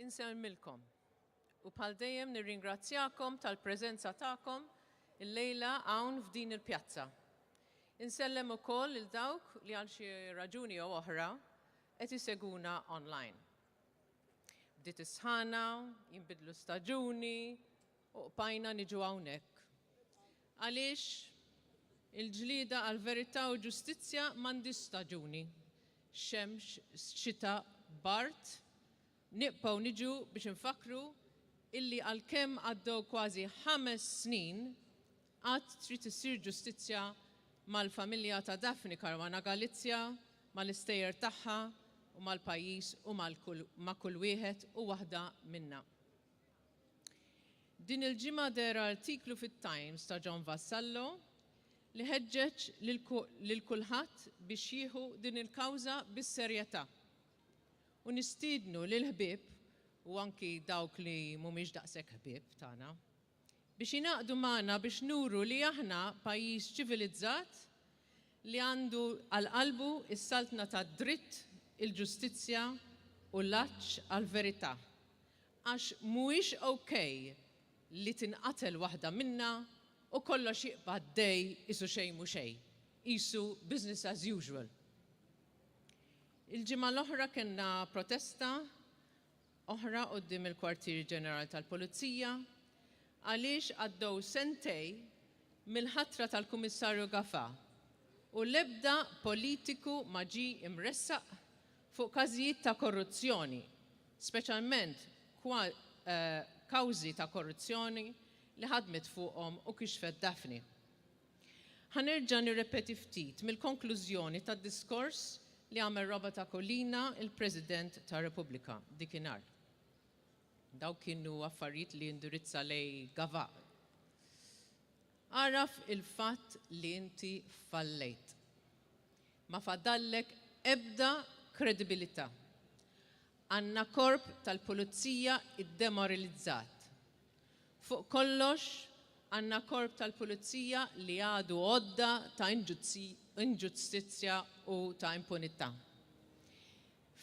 Insemmilkom. U bħal dejjem nirringrazzjakom tal-preżenza tagħkom il-lejla hawn f'din il-pjazza. Insellem ukoll il dawk li għal xi raġuni jew oħra qed iseguna online. Bdiet is-sħana, jinbidlu staġuni u qbajna niġu hawnhekk. Għaliex il-ġlieda għal verità u ġustizzja m'għandix staġuni. Xemx, xita, bart, niqpaw niġu biex infakru illi għalkemm għaddew kważi 5 snin għad trid issir ġustizzja mal-familja ta' Daphne Caruana Galizja, mal-istejjer tagħha u mal-pajjiż u ma' kull wieħed u waħda minna. Din il-ġimgħa dera artiklu fit-Times ta' John Vassallo li ħeġġeġ lil kulħadd biex jieħu din il-kawża bis-serjetà. U nistiednu lil ħbieb u anki dawk li mhumiex daqshekk ħbieb tagħna biex jingħaqdu magħna biex nuru li aħna pajjiż ċivilizzat li għandu għal qalbu is-saltna tad-dritt, il-ġustizzja u l-għaġġ għall-verità. Għax mhuwiex okej li tinqatel waħda minna u kollox jibqa' għaddej isu xejn mhu xejn, isu business as usual. Il-ġimgħa l-oħra kellna protesta oħra quddiem il-Kwartier Ġenerali tal-Pulizija għaliex għaddew sentej mill-ħatra tal-Kummissarju Gafà u l-ebda politiku ma ġie imressaq fuq każijiet ta' korruzzjoni, speċjalment kawżi ta' korruzzjoni li ħadmet fuqhom u kixfet Daphne. Ħanerġa' nirrepeti ftit mill-konklużjoni tad-diskors li għamel Robert Collina, il-President tar Repubblika dikinhar. Daw kienu affarijiet li indirizza lej Gafà. Araf il-fatt li inti fallejt. Ma fadallek ebda kredibilità. Għandna korp tal-pulizija iddemoralizzat. Fuq kollox għandna korp tal-pulizija li għadu għodda ta' inġustizzja u ta' impunità.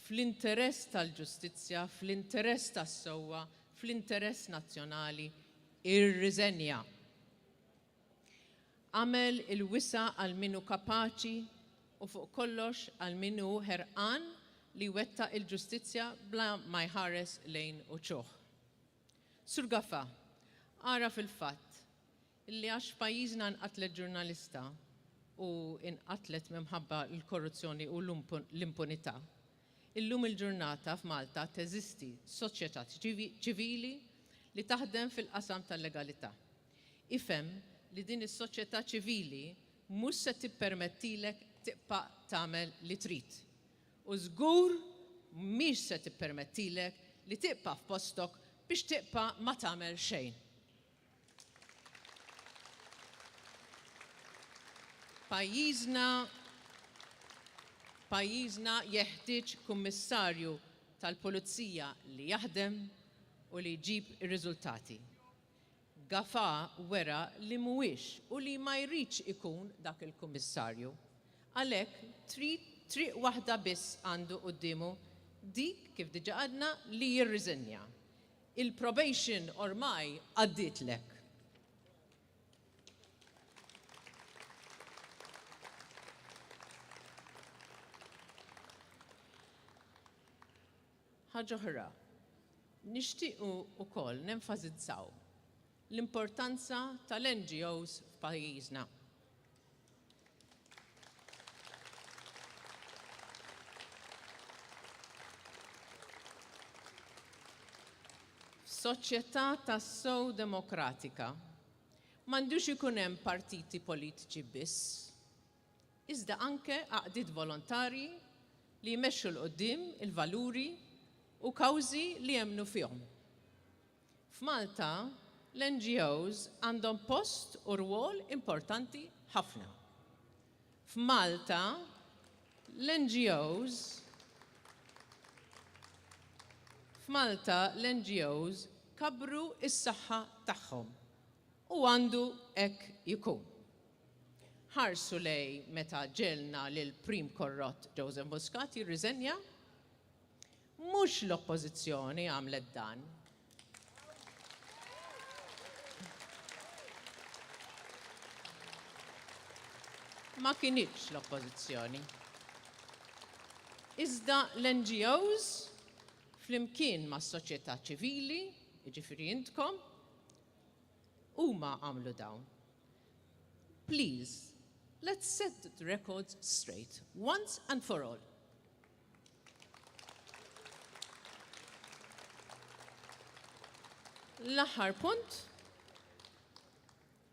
Fl-interess tal-ġustizzja, fl-interess tas-sewwa, fl-interess nazzjonali, irriżenja. Għamel il-wisa għal minu kapaċi u fuq kollox għal minu ħerqan li wettaq il-ġustizzja bla ma jħares lejn u ċuħ. Sur Gafà, ara fil-fatt illi għax pajjiżna nqatlet ġurnalista u inqatlet minħabba l-korruzzjoni u l-impunità. Illum il-ġurnata f'Malta teżisti soċjetà ċivili li taħdem fil-qasam tal-legalità. Ifhem li din is-soċjetà ċivili mhux se tippermettilek tibqa' tagħmel li trid. U żgur mhix se tippermettilek li tibqa' f'postok biex tibqa' ma tagħmel xejn. Pajjiżna jeħtieġ kummissarju tal-Pulizija li jaħdem u li jġib ir-riżultati. Gafà wera li mhuwiex u li ma jridx ikun dak il-kummissarju. Għalhekk triq waħda biss għandu qudiemu dik kif diġà għadna li jirriżenja. Il-probation ormai għaddietlek. Ħaġa oħra, nixtiequ wkoll nenfasizzaw l-importanza tal-NGOs f'pajjiżna. F'soċjetà tas-sew demokratika m'għandux ikun hemm partiti politiċi biss, iżda anke għaqdiet volontarji li jmexxu l quddiem il-valuri u kawżi li jemmnu fihom. F'Malta l-NGOs għandhom post u rwol importanti ħafna. F'Malta l-NGOs kabru is-saħħa tagħhom u għandu hekk jkun. Ħarsu lej meta ġelna lil prim korrott Joseph Muscat jirriżenja Mhux l-oppożizzjoni għamlet dan. Ma kienx l-oppożizzjoni. Iżda l-NGOs flimkien ma' s-soċjetà ċivili, jiġifieri intkom, huma għamlu dawn. Please, let's set the records straight, once and for all. L-aħħar punt,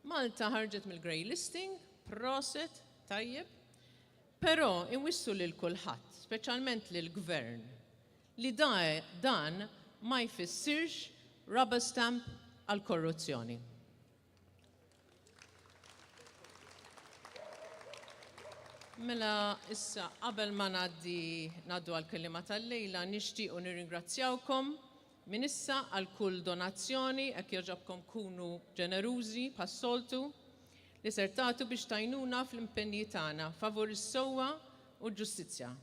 Malta ħarġet mill-grey listing, proset, tajjeb, però inwissu lil kulħadd, speċjalment lil gvern, li dan ma jfissirx rubber stamp għal korruzzjoni. Mela issa qabel ma ngħaddu għal kelliema tal-lejla nixtiequ nirringrazzjawkom minn issa għal kull donazzjoni hekk jogħġobkom kunu ġenerużi pas-soltu li ser tagħtu biex tajnuna fl-impenji tagħna favur is-sewwa u l-ġustizzja.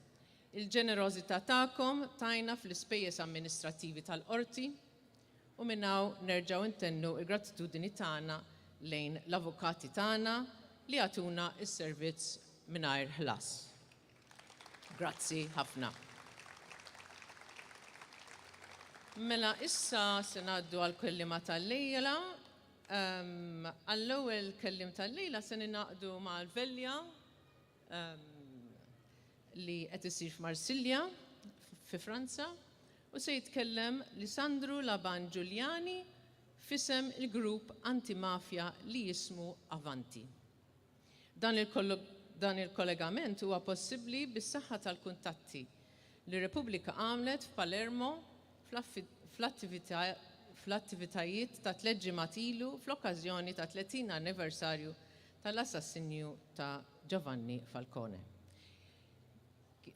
Il-ġenerożità tagħkom tajna fl-ispejjeż amministrattivi tal-qorti u minn hawn nerġgħu intennu l-gratitudini tagħna lejn l-avukati tagħna li għatuna s-servizz mingħajr ħlas. Grazzi ħafna. Mela issa se ngħaddu għall kelliema tal-lejla. Għall-ewwel kellim tal-lejla se ninaqdu mal-Velja li qed isir f'Marsilja fi Franza u se jitkellem Lisandru Laban Giuliani f'isem il-grupp antimafja li jismu Avanti. Dan il-kollegament huwa possibbli bis-saħħa tal-kuntatti li Repubblika għamlet f'Palermo fl-attivitajiet ta' 3 ġimgħat ilu fl-okkażjoni ta' 30 anniversarju tal-assassinju ta' Giovanni Falcone.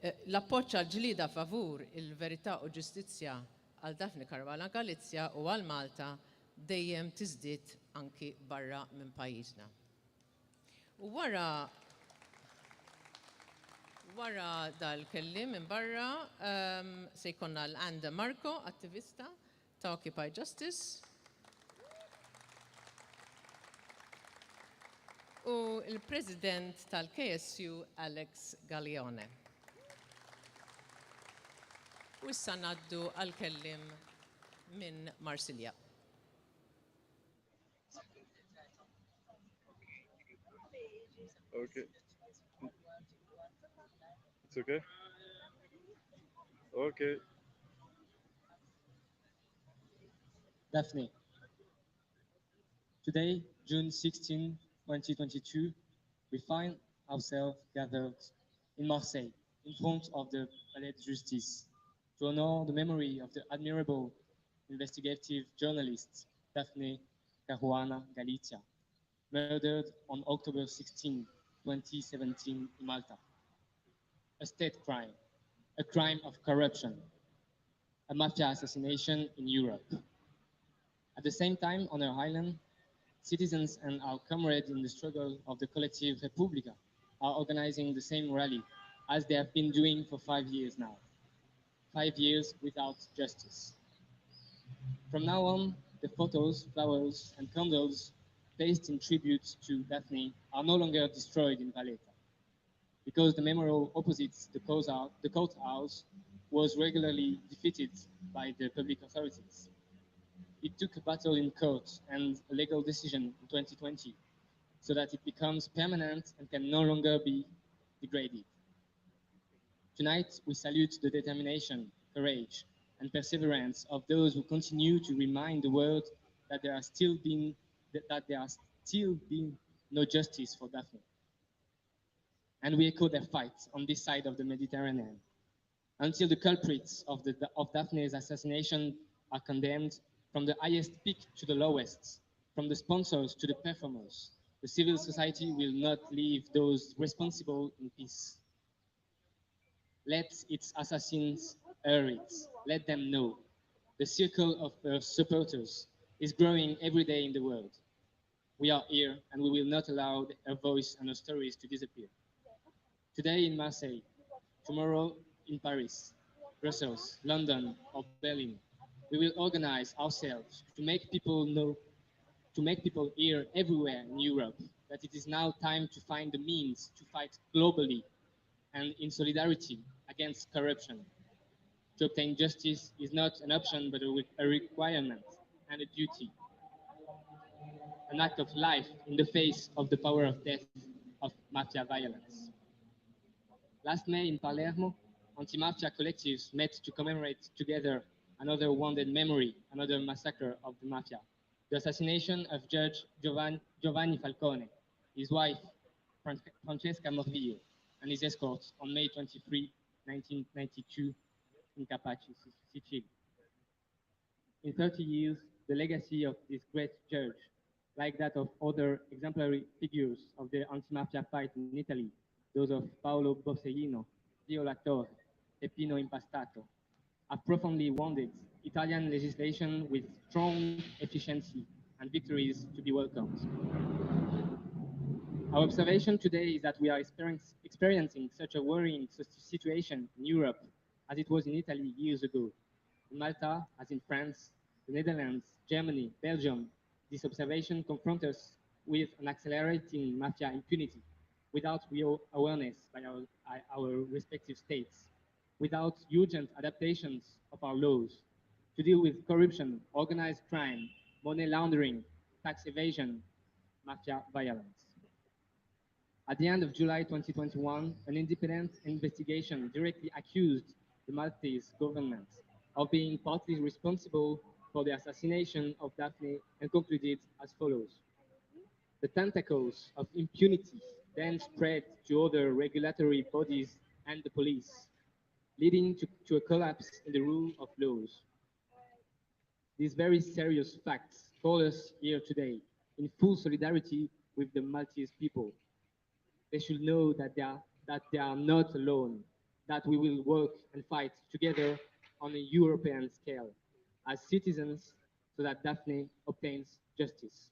L-appoġġ għall-ġlieda favur il-verità u ġustizzja għal Daphne Caruana Galizia u għal Malta dejjem tiżdied anki barra minn pajjiżna. U wara dal-kellim minn barra se jkollna l-Anda Marco, attivista ta' Occupy Justice. U il-President tal-KSU Alex Gallione. U issa ngħaddu għall-kellim minn Marsilja. Okay. It's okay? Okay. Daphne. Today, June 16, 2022, we find ourselves gathered in Marseille, in front of the Palais de Justice, to honor the memory of the admirable investigative journalist Daphne Caruana Galizia, murdered on October 16, 2017 in Malta. A state crime, a crime of corruption, a mafia assassination in Europe. At the same time, on our island, citizens and our comrades in the struggle of the collective Repubblica are organizing the same rally as they have been doing for 5 years now. 5 years without justice. From now on, the photos, flowers, and candles placed in tribute to Daphne are no longer destroyed in Valletta, because the memorial opposite the courthouse was regularly defeated by the public authorities. It took a battle in court and a legal decision in 2020 so that it becomes permanent and can no longer be degraded. Tonight, we salute the determination, courage, and perseverance of those who continue to remind the world that there are still being no justice for Daphne. And we echo their fight on this side of the Mediterranean until the culprits of Daphne's assassination are condemned, from the highest peak to the lowest, from the sponsors to the performers. The civil society will not leave those responsible in peace. Let its assassins hear it. Let them know. The circle of her supporters is growing every day in the world. We are here, and we will not allow her voice and her stories to disappear. Today in Marseille, tomorrow in Paris, Brussels, London, or Berlin. We will organize ourselves to make people hear everywhere in Europe that it is now time to find the means to fight globally and in solidarity against corruption. To obtain justice is not an option but a requirement and a duty, an act of life in the face of the power of death of mafia violence. Last May in Palermo, anti-mafia collectives met to commemorate together another wounded memory, another massacre of the mafia, the assassination of Judge Giovanni Falcone, his wife Francesca Morvillo, and his escorts on May 23, 1992 in Capaci, Sicily. In 30 years, the legacy of this great judge, like that of other exemplary figures of the anti-mafia fight in Italy, those of Paolo Borsellino, Viola Torre, Peppino Impastato, have profoundly wounded Italian legislation with strong efficiency and victories to be welcomed. Our observation today is that we are experiencing such a worrying situation in Europe as it was in Italy years ago. In Malta, as in France, the Netherlands, Germany, Belgium, this observation confronts us with an accelerating mafia impunity without real awareness by our respective states, without urgent adaptations of our laws to deal with corruption, organized crime, money laundering, tax evasion, mafia violence. At the end of July 2021, an independent investigation directly accused the Maltese government of being partly responsible for the assassination of Daphne and concluded as follows. The tentacles of impunity then spread to other regulatory bodies and the police, leading to a collapse in the rule of laws. These very serious facts call us here today in full solidarity with the Maltese people. They should know that they are not alone, that we will work and fight together on a European scale as citizens so that Daphne obtains justice.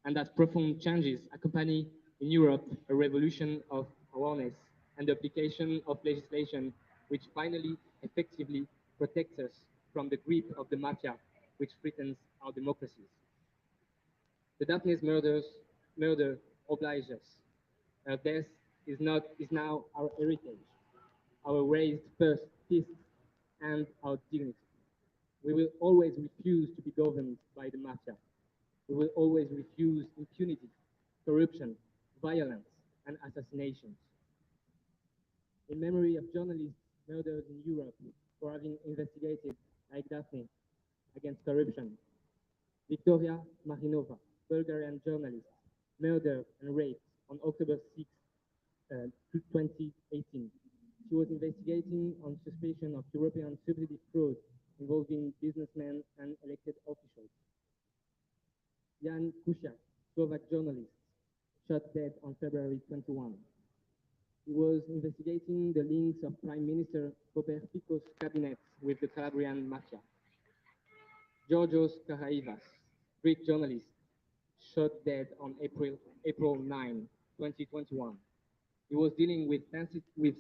And that profound changes accompany in Europe a revolution of awareness and the application of legislation which finally effectively protects us from the grip of the mafia which threatens our democracies. The Daphne's murder obliges us. Her death is now our heritage, our raised fists, and our dignity. We will always refuse to be governed by the mafia. We will always refuse impunity, corruption, violence, and assassinations. In memory of journalists murdered in Europe for having investigated, like Daphne, against corruption, Victoria Marinova, Bulgarian journalist, murdered and raped on October 6, 2018. She was investigating on suspicion of European subsidy fraud involving businessmen and elected officials. Jan Kuciak, Slovak journalist, shot dead on February 21. He was investigating the links of Prime Minister Robert Fico's cabinet with the Calabrian mafia. Georgios Karaivas, Greek journalist, shot dead on April 9, 2021. He was dealing with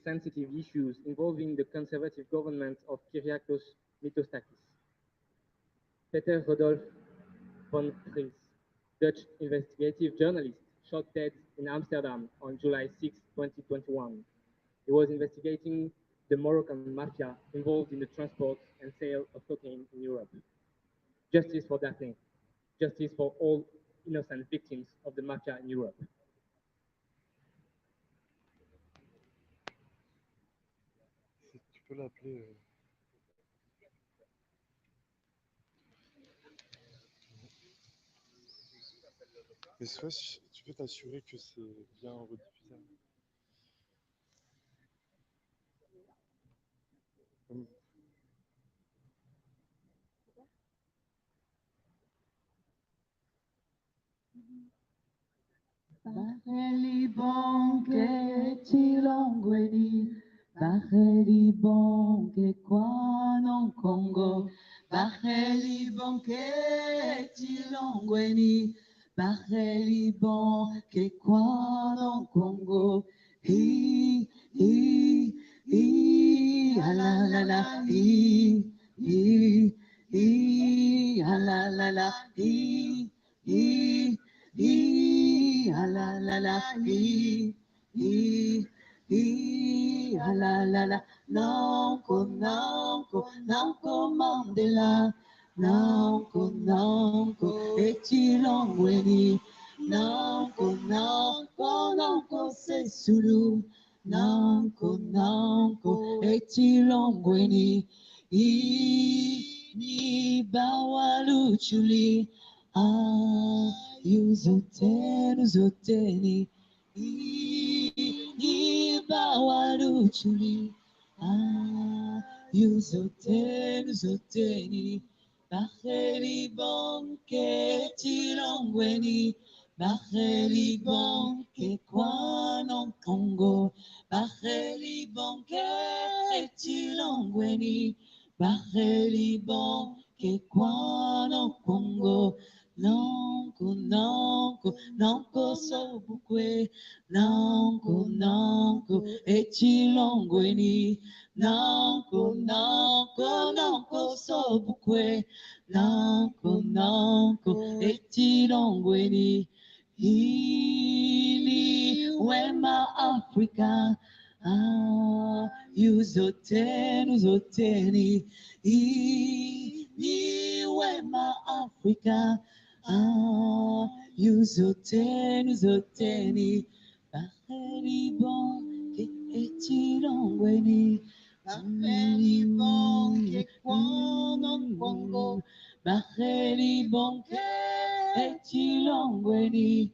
sensitive issues involving the conservative government of Kyriakos Mitsotakis. Peter Rodolph von Vries, Dutch investigative journalist, shot dead in Amsterdam on July 6, 2021. He was investigating the Moroccan mafia involved in the transport and sale of cocaine in Europe. Justice for Daphne. Justice for all innocent victims of the mafia in Europe. Tu peux l'appeler. Mais soit tu peux t'assurer que c'est bien rediffusé. Baheli bonke chilongweni, Baheli bonke kwanon Congo, Baheli bonke chilongweni, Baheli bonke kwanon Congo, hi hi hi ha la la la, ha la la la, ha la la la, ha la la la, nanko Mandela, nanko echilongweni, nanko sesulu, nanko echilongweni, ni bawaluchuli, yuzoteni, ni bawaluchuli, yuzoteni, baheri bonke chilongweni, baheri bonke kwanon Congo, baheri bonke chilongweni, baheri bonke kwanon Congo, nanko sobukwe, nanko echilongweni, nanko sobukwe, nanko echilongweni, hili wema Afrika, yuzoteni, hili wema Afrika, yuzoteni, baheri bonke echilongweni, baheri bonke kwanon Congo, baheri bonke echilongweni,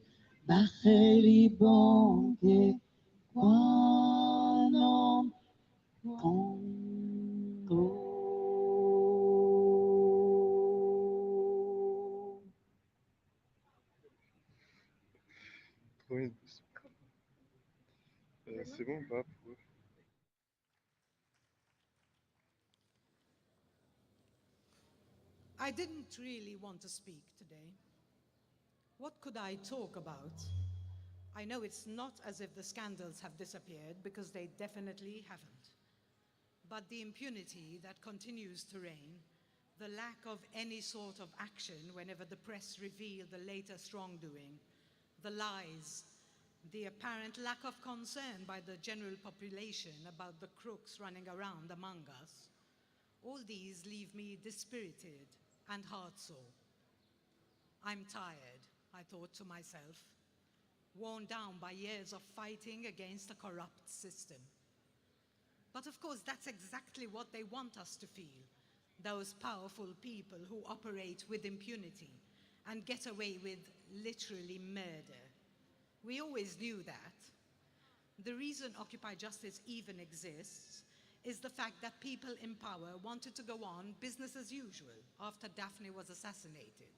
baheri bonke kwanon Congo. Oui. C'est bon ou pas pour eux? I didn't really want to speak today. What could I talk about? I know it's not as if the scandals have disappeared, because they definitely haven't. But the impunity that continues to reign, the lack of any sort of action whenever the press reveal the latest wrongdoing, the lies, the apparent lack of concern by the general population about the crooks running around among us, all these leave me dispirited and heartsore. I'm tired, I thought to myself, worn down by years of fighting against a corrupt system. But of course, that's exactly what they want us to feel, those powerful people who operate with impunity and get away with literally murder. We always knew that. The reason Occupy Justice even exists is the fact that people in power wanted to go on business as usual after Daphne was assassinated.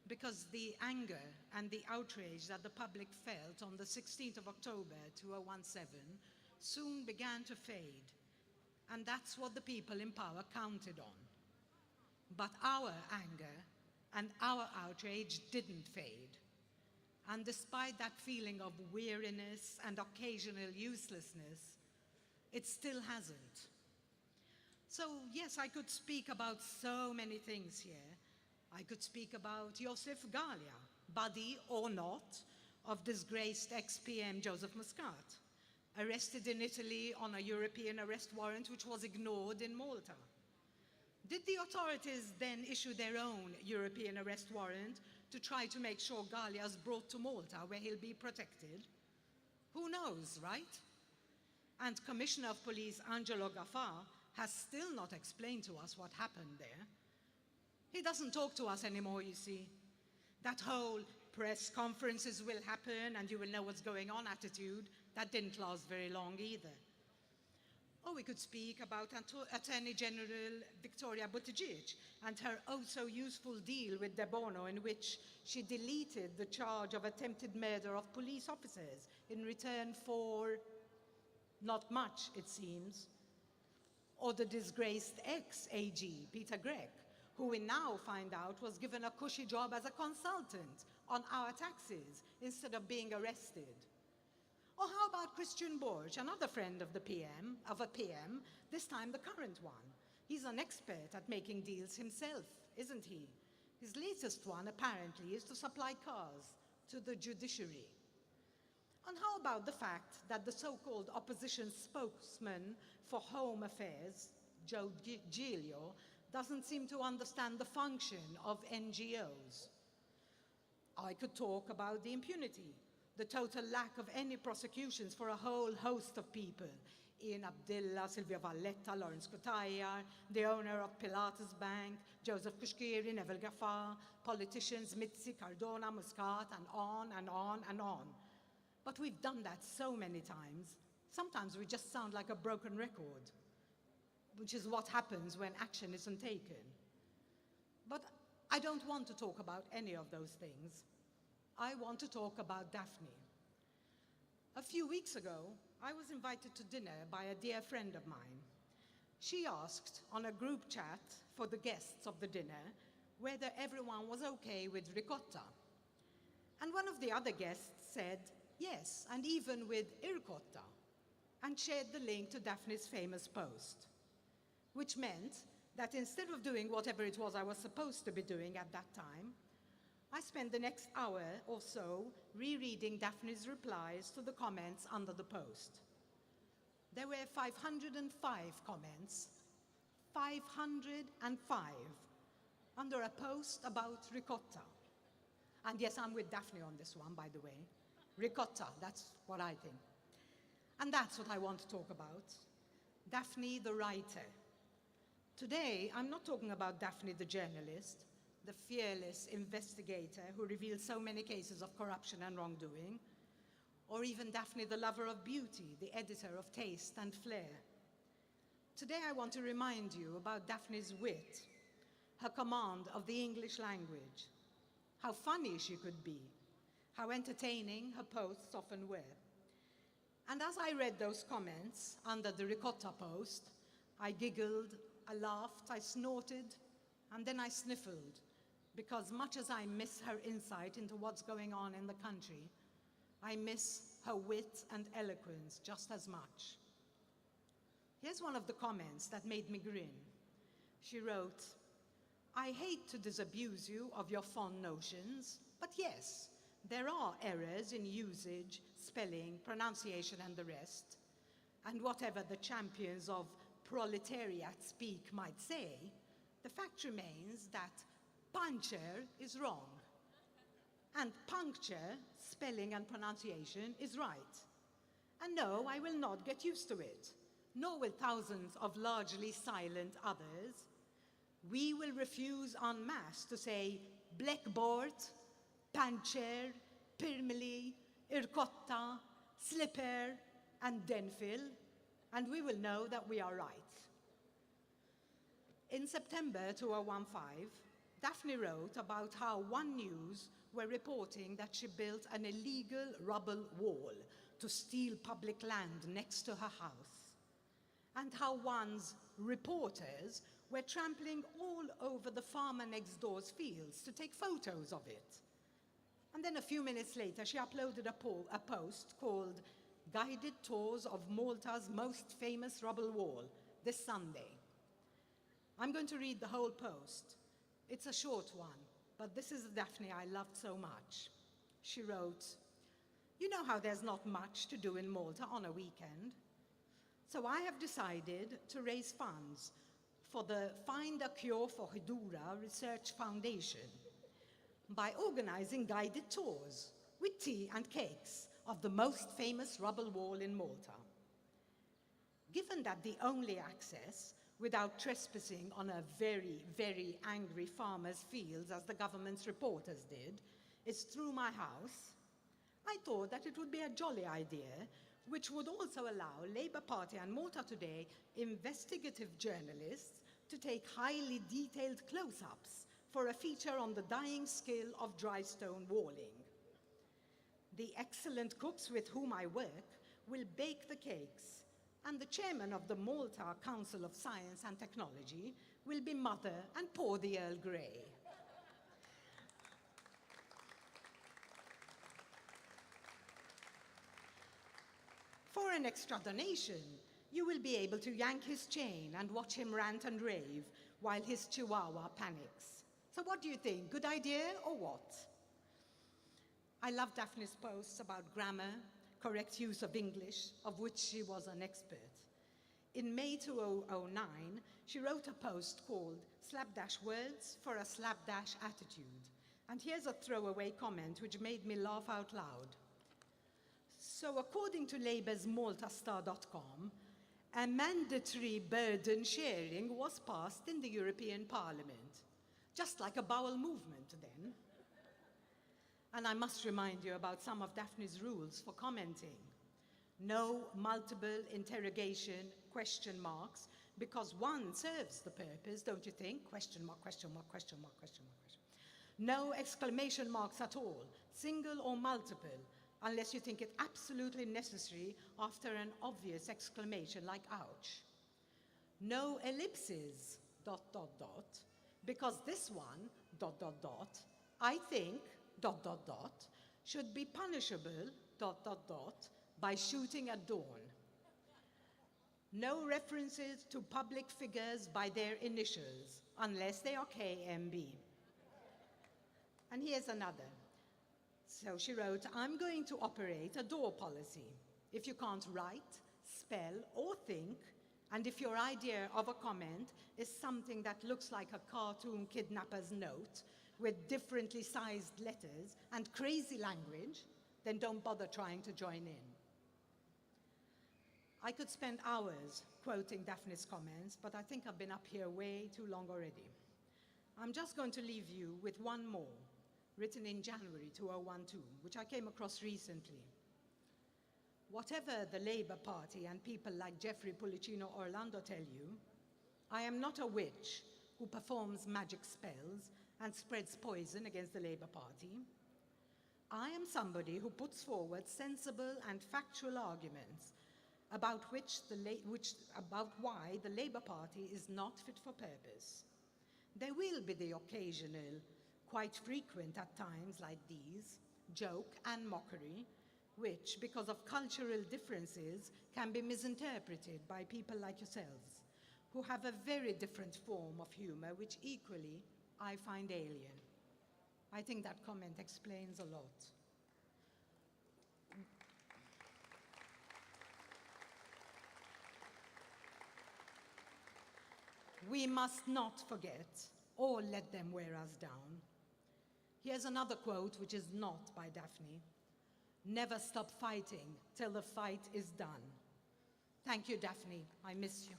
Because the anger and the outrage that the public felt on the 16th of October 2017 soon began to fade. And that's what the people in power counted on. But our anger and our outrage didn't fade. And despite that feeling of weariness and occasional uselessness, it still hasn't. So yes, I could speak about so many things here. I could speak about Joseph Gallia, buddy or not, of disgraced ex-PM Joseph Muscat, arrested in Italy on a European arrest warrant which was ignored in Malta. Did the authorities then issue their own European arrest warrant to try to make sure Gallia is brought to Malta where he'll be protected? Who knows, right? And Commissioner of Police Angelo Gaffar has still not explained to us what happened there. He doesn't talk to us anymore, you see. That whole press conferences will happen and you will know what's going on attitude, that didn't last very long either. Or we could speak about Attorney General Victoria Buttigieg and her oh-so-useful deal with Debono, in which she deleted the charge of attempted murder of police officers in return for not much, it seems. Or the disgraced ex-AG, Peter Gregg, who we now find out was given a cushy job as a consultant on our taxes instead of being arrested. Or how about Christian Borch, another friend of a PM, this time the current one? He's an expert at making deals himself, isn't he? His latest one, apparently, is to supply cars to the judiciary. And how about the fact that the so-called opposition spokesman for Home Affairs, Joe Giglio, doesn't seem to understand the function of NGOs? I could talk about the impunity, the total lack of any prosecutions for a whole host of people. Ian Abdillah, Silvia Valletta, Lawrence Kutayar, the owner of Pilates Bank, Joseph Kushkiri, Neville Ghaffar, politicians Mitzi, Cardona, Muscat, and on and on and on. But we've done that so many times. Sometimes we just sound like a broken record, which is what happens when action isn't taken. But I don't want to talk about any of those things. I want to talk about Daphne. A few weeks ago, I was invited to dinner by a dear friend of mine. She asked on a group chat for the guests of the dinner whether everyone was okay with ricotta. And one of the other guests said yes, and even with ircotta, and shared the link to Daphne's famous post, which meant that instead of doing whatever it was I was supposed to be doing at that time, I spent the next hour or so rereading Daphne's replies to the comments under the post. There were 505 comments, 505, under a post about ricotta. And yes, I'm with Daphne on this one, by the way. Ricotta, that's what I think. And that's what I want to talk about. Daphne the writer. Today, I'm not talking about Daphne the journalist, the fearless investigator who revealed so many cases of corruption and wrongdoing, or even Daphne the lover of beauty, the editor of Taste and Flair. Today, I want to remind you about Daphne's wit, her command of the English language, how funny she could be, how entertaining her posts often were. And as I read those comments under the ricotta post, I giggled, I laughed, I snorted, and then I sniffled, because much as I miss her insight into what's going on in the country, I miss her wit and eloquence just as much. Here's one of the comments that made me grin. She wrote, "I hate to disabuse you of your fond notions, but yes, there are errors in usage, spelling, pronunciation, and the rest. And whatever the champions of proletariat speak might say, the fact remains that puncture is wrong. And puncture, spelling and pronunciation, is right. And no, I will not get used to it, nor will thousands of largely silent others. We will refuse en masse to say blackboard, pancher, pirmili, ircotta, slipper, and denfil, and we will know that we are right." In September 2015, Daphne wrote about how One News were reporting that she built an illegal rubble wall to steal public land next to her house, and how One's reporters were trampling all over the farmer next door's fields to take photos of it. And then a few minutes later, she uploaded a post called "Guided Tours of Malta's Most Famous Rubble Wall" this Sunday. I'm going to read the whole post. It's a short one, but this is the Daphne I loved so much. She wrote, "You know how there's not much to do in Malta on a weekend? So I have decided to raise funds for the Find a Cure for Hidura Research Foundation by organizing guided tours with tea and cakes of the most famous rubble wall in Malta. Given that the only access without trespassing on a very, very angry farmer's fields, as the government's reporters did, is through my house, I thought that it would be a jolly idea which would also allow Labour Party and Malta Today investigative journalists to take highly detailed close-ups for a feature on the dying skill of dry stone walling. The excellent cooks with whom I work will bake the cakes, and the chairman of the Malta Council of Science and Technology will be mother and pour the Earl Grey." an extra donation, you will be able to yank his chain and watch him rant and rave while his chihuahua panics. So what do you think? Good idea or what? I love Daphne's posts about grammar, correct use of English, of which she was an expert. In May 2009, she wrote a post called Slapdash Words for a Slapdash Attitude. And here's a throwaway comment which made me laugh out loud. So according to Labour's maltastar.com, a mandatory burden sharing was passed in the European Parliament, just like a bowel movement then. And I must remind you about some of Daphne's rules for commenting. No multiple interrogation question marks, because one serves the purpose, don't you think? Question mark, question mark, question mark, question mark, question mark. No exclamation marks at all, single or multiple, unless you think it absolutely necessary after an obvious exclamation like ouch. No ellipses, dot, dot, dot, because this one, dot, dot, dot, I think, dot, dot, dot, should be punishable, dot, dot, dot, by shooting at dawn. No references to public figures by their initials, unless they are KMB. And here's another. So she wrote, I'm going to operate a door policy. If you can't write, spell, or think, and if your idea of a comment is something that looks like a cartoon kidnapper's note with differently sized letters and crazy language, then don't bother trying to join in. I could spend hours quoting Daphne's comments, but I think I've been up here way too long already. I'm just going to leave you with one more, written in January 2012, which I came across recently. Whatever the Labour Party and people like Jeffrey Pulicino Orlando tell you, I am not a witch who performs magic spells and spreads poison against the Labour Party. I am somebody who puts forward sensible and factual arguments about why the Labour Party is not fit for purpose. There will be the occasional, quite frequent at times like these, joke and mockery, which, because of cultural differences, can be misinterpreted by people like yourselves, who have a very different form of humor, which equally I find alien. I think that comment explains a lot. We must not forget or let them wear us down. Here's another quote which is not by Daphne. Never stop fighting till the fight is done. Thank you, Daphne. I miss you.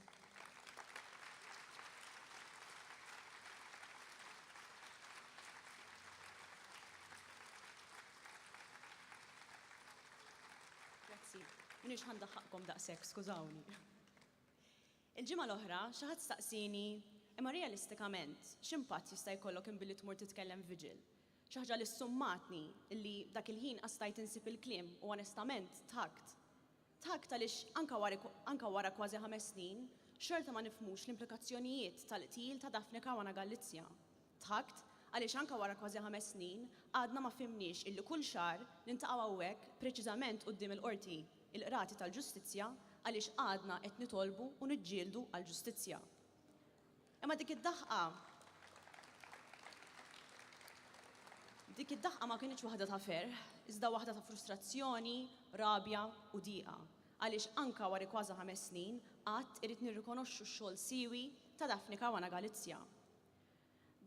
Grazzi, minix ħandaħħaqkom daqshekk, skużawni. Il-ġimgħa l-oħra xi ħadd staqsini, imma realistikament x'impatt jista' jkollok inbilli tmur titkellem Vigil. Xi ħaġa li ssummatni illi dak il-ħin qastajt insib il-kliem u onestament tħakt. Tħakt għaliex anke wara kważi 5 snin xorta ma nifhmux l-implikazzjonijiet tal-qtil ta' Daphne Caruana Galizia. Tħakt għaliex anke wara kważi 5 snin għadna ma fimniex illi kull xahar nintaqgħu hawnhekk preċiżament quddiem il-qorti il-qrati tal-ġustizzja għaliex għadna qed nitolbu u niġġieldu għall-ġustizzja. Imma dik id-daħqa ma kienx waħda ta' ferħ, iżda waħda ta' frustrazzjoni, rabja u dieqa. Għaliex anke wara kważi 5 snin qatt irid nirrikonoxxu x-xogħol siewi ta' Daphne Caruana Galizia.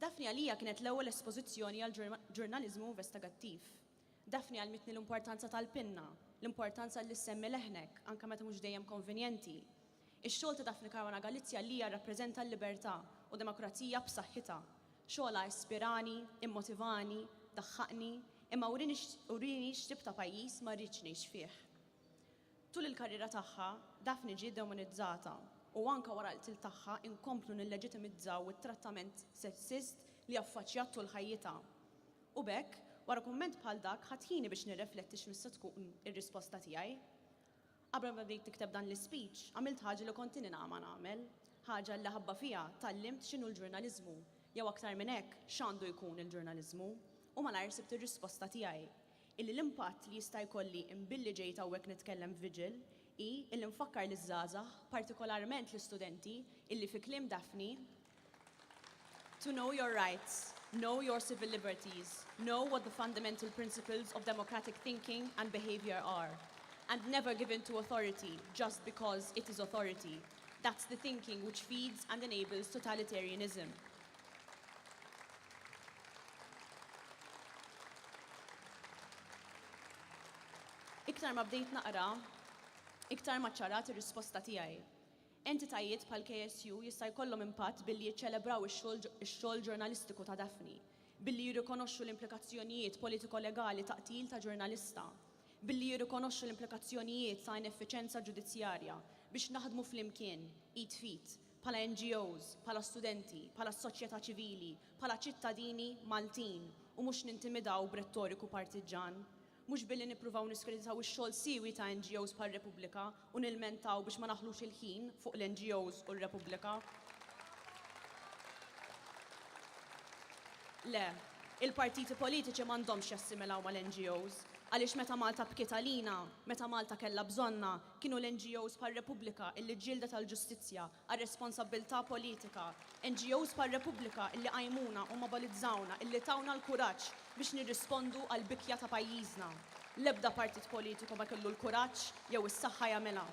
Daphne għalija kienet l-ewwel espożizzjoni għal ġurnaliżmu investigattiv. Daphne għalmitni l-importanza tal-pinna, l-importanza li semmi leħnek, anke meta mhux dejjem konvenjenti. Ix-xogħol ta' Daphne Caruana Galizia li rappreżenta l-libertà u demokrazija b'saħħitha. Xogħla ispirani, immotivani, daħħaqni, imma urini x'tib ta' pajjiż ma rridx ngħix fih. Tul il-karriera tagħha, Daphne ġiet demonizzata u anke wara l-qtil tagħha inkomplu nilleġitimizzaw it-trattament sessist li affaċċjat tul ħajjitha. U bekk, wara kumment bħal dak ħadħini biex nirrefletti x'mista tkun ir-risposta tiegħi. Qabel ma bdejt tikteb dan l-ispeech, għamilt ħaġa li konti nagħmel, ħaġa li ħabba fiha tallimt x'inhu l-ġurnaliżmu, jew aktar minn hekk x'għandu jkun il-ġurnaliżmu, u malajr sibt ir-risposta tiegħi illi l-impatt li jista' jkolli imbilli ġejt hawnhekk nitkellem Vigil i illi nfakkar li żgħażagħ, partikolarment l-istudenti, illi fi kliem Daphne, to know your rights, know your civil liberties, know what the fundamental principles of democratic thinking and behavior are, and never give in to authority just because it is authority. That's the thinking which feeds and enables totalitarianism. Iktar ma bdejt naqra, iktar ma ċarat ir-risposta tiegħi. Entitajiet bħal KSU jista' jkollhom impatt billi jiċċelebraw ix-xogħol ġurnalistiku ta' Daphne, billi jirrikonoxxu l-implikazzjonijiet politiko-legali ta' qtil ta' ġurnalista, billi jirrikonoxxu l-implikazzjonijiet ta' ineffiċenza ġudizzjarja biex naħdmu flimkien, id fit, bħala NGOs, bħala studenti, bħala soċjetà ċivili, bħala ċittadini Maltin u mhux nintimidaw b'rettoriku partiġan. Mhux billi nippruvaw niskreditaw ix-xogħol siewi ta' NGOs bħal Repubblika u nilmentaw biex ma naħlux il-ħin fuq l-NGOs u r-Repubblika. Le, il-partiti politiċi m'għandhomx jassimilaw mal-NGOs, għaliex meta Malta bkiet għalina, meta Malta kellha bżonna, kienu l-NGOs bħal Repubblika illi ġildet għall-ġustizzja, għar-responsabilità politika, NGOs bħal Repubblika illi qajmuna u mobilizzawna, illi tawna l-kuraġġ biex nirrispondu għall-bikja ta' pajjiżna. L-ebda partit politiku ma kellu l-kuraġġ jew is-saħħa jagħmilha.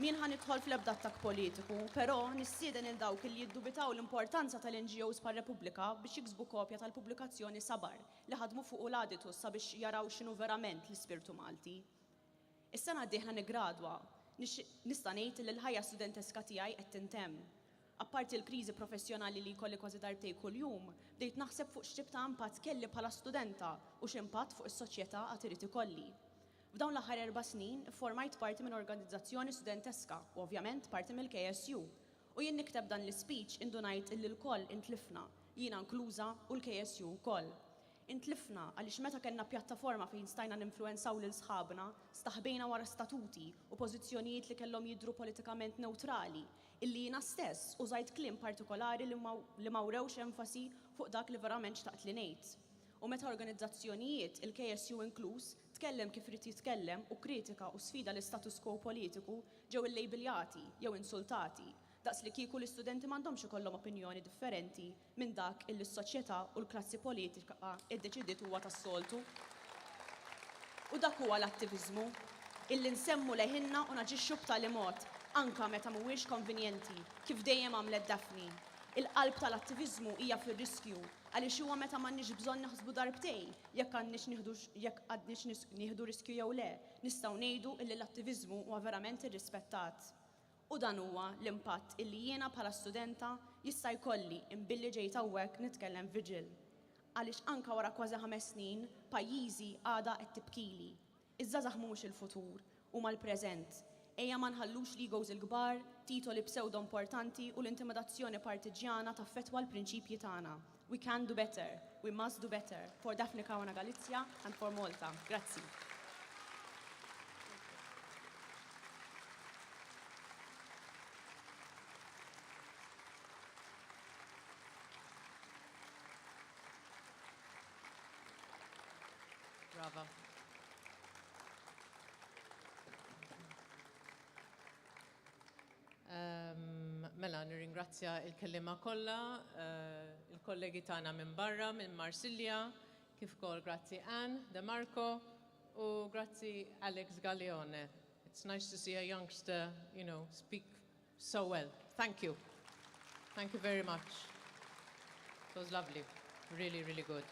Min ħan idħol fl-ebda attakk politiku, però nistieden il dawk li jiddubitaw l-importanza tal-NGOs bħal Repubblika biex jiksbu kopja tal-pubblikazzjoni Sabar li ħadmu fuq l-aditus sabiex jaraw x'inhu verament l-ispirtu Malti. Is-sena d-dieħla nigradwa, nista' ngħid li l-ħajja studenteska tiegħi qed tintemm. Apparti l-kriżi professjonali li jkolli kważi darbtej kuljum, bdejt naħseb fuq x'tip ta' impatt kelli bħala studenta u x'impatt fuq is-soċjetà għad irid ikolli. F'dawn l-aħħar 4 snin formajt parti minn organizzazzjoni studenteska u ovvjament parti mill-KSU. U jien nikteb dan l-speech indunajt illi l-koll intlifna, jiena inkluża u l-KSU wkoll. Intlifna għaliex meta kellna pjattaforma fejn stajna ninfluwenzaw lil sħabna, staħbejna wara statuti u pożizzjonijiet li kellhom jidhru politikament neutrali, illi jiena stess użajt kliem partikolari li mawrewx enfasi fuq dak li verament xtaqt li ngħid. U meta organizzazzjonijiet, il-KSU inkluż, tkellem kif rid jitkellem u kritika u sfida l-status quo politiku ġew illejbiljati jew insultati, daqs li kieku l-istudenti m'għandhomx ikollhom opinjoni differenti minn dak illi s-soċjetà u l-klassi politika iddeċidiet huwa tas-soltu. U dak huwa l-attiviżmu, illi nsemmu leħinna u naġixxu b'tali mod, anke meta mhuwiex konvenjenti, kif dejjem għamlet Daphne. Il-qalb tal-attiviżmu hija fir-riskju, għaliex huwa meta m'għandniex bżonn naħsbu darbtejn jekk għandniex nieħdu riskju jew le, nistgħu ngħidu illi l-attiviżmu huwa verament irrispettat. U dan huwa l-impatt illi jiena bħala studenta jista' jkolli imbilli ġejt hawnhekk nitkellem Vigil. Għaliex anke wara kważi 5 snin pajjiżi għadha qed tibkili. Iż-żgħażagħ mhumiex il-futur huma l-preżent. Ejja ma nħallux l-egos il-kbar, titoli pseudo importanti u l-intimidazzjoni partiġjana taffettwa l-prinċipji tagħna. We can do better, we must do better for Daphne Caruana Galizia and for Malta. Grazzi. Brava. Mela, nirringrazzja il-kellima kollha, il-kollegi tagħna minn barra, minn Marsilja, kif ukoll grazzi Anne De Marco u grazzi Alex Galleone. It's nice to see a youngster, speak so well. Thank you. Thank you very much. It was lovely. Really, really good.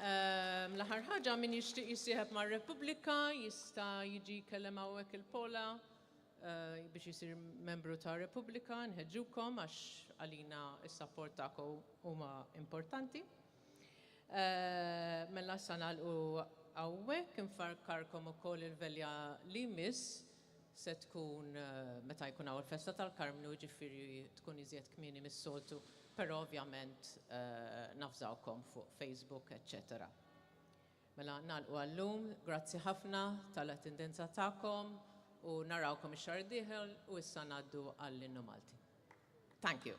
L-aħħar ħaġa min jixtieq jissieħeb mar-Repubblika jista' jiġi jkellem hawnhekk il-Pola biex jisir membru ta' Repubblika, nħeġġukom għax għalina is-sapport tagħkom huma importanti. Mela sa nagħlqu hawnhekk infarkarkom ukoll il-velja li miss se tkun meta jkun hawn il-festa tal-Karmnu, ġifieri tkun iżjed kmieni mis-soltu, però ovvjament nafżawkom fuq Facebook, etc. Mela nagħlqu għallum, grazzi ħafna tal-attendenza tagħkom u narawkom ix-xahar d-dieħel u issa ngħaddu għall-Innu Malti. Thank you.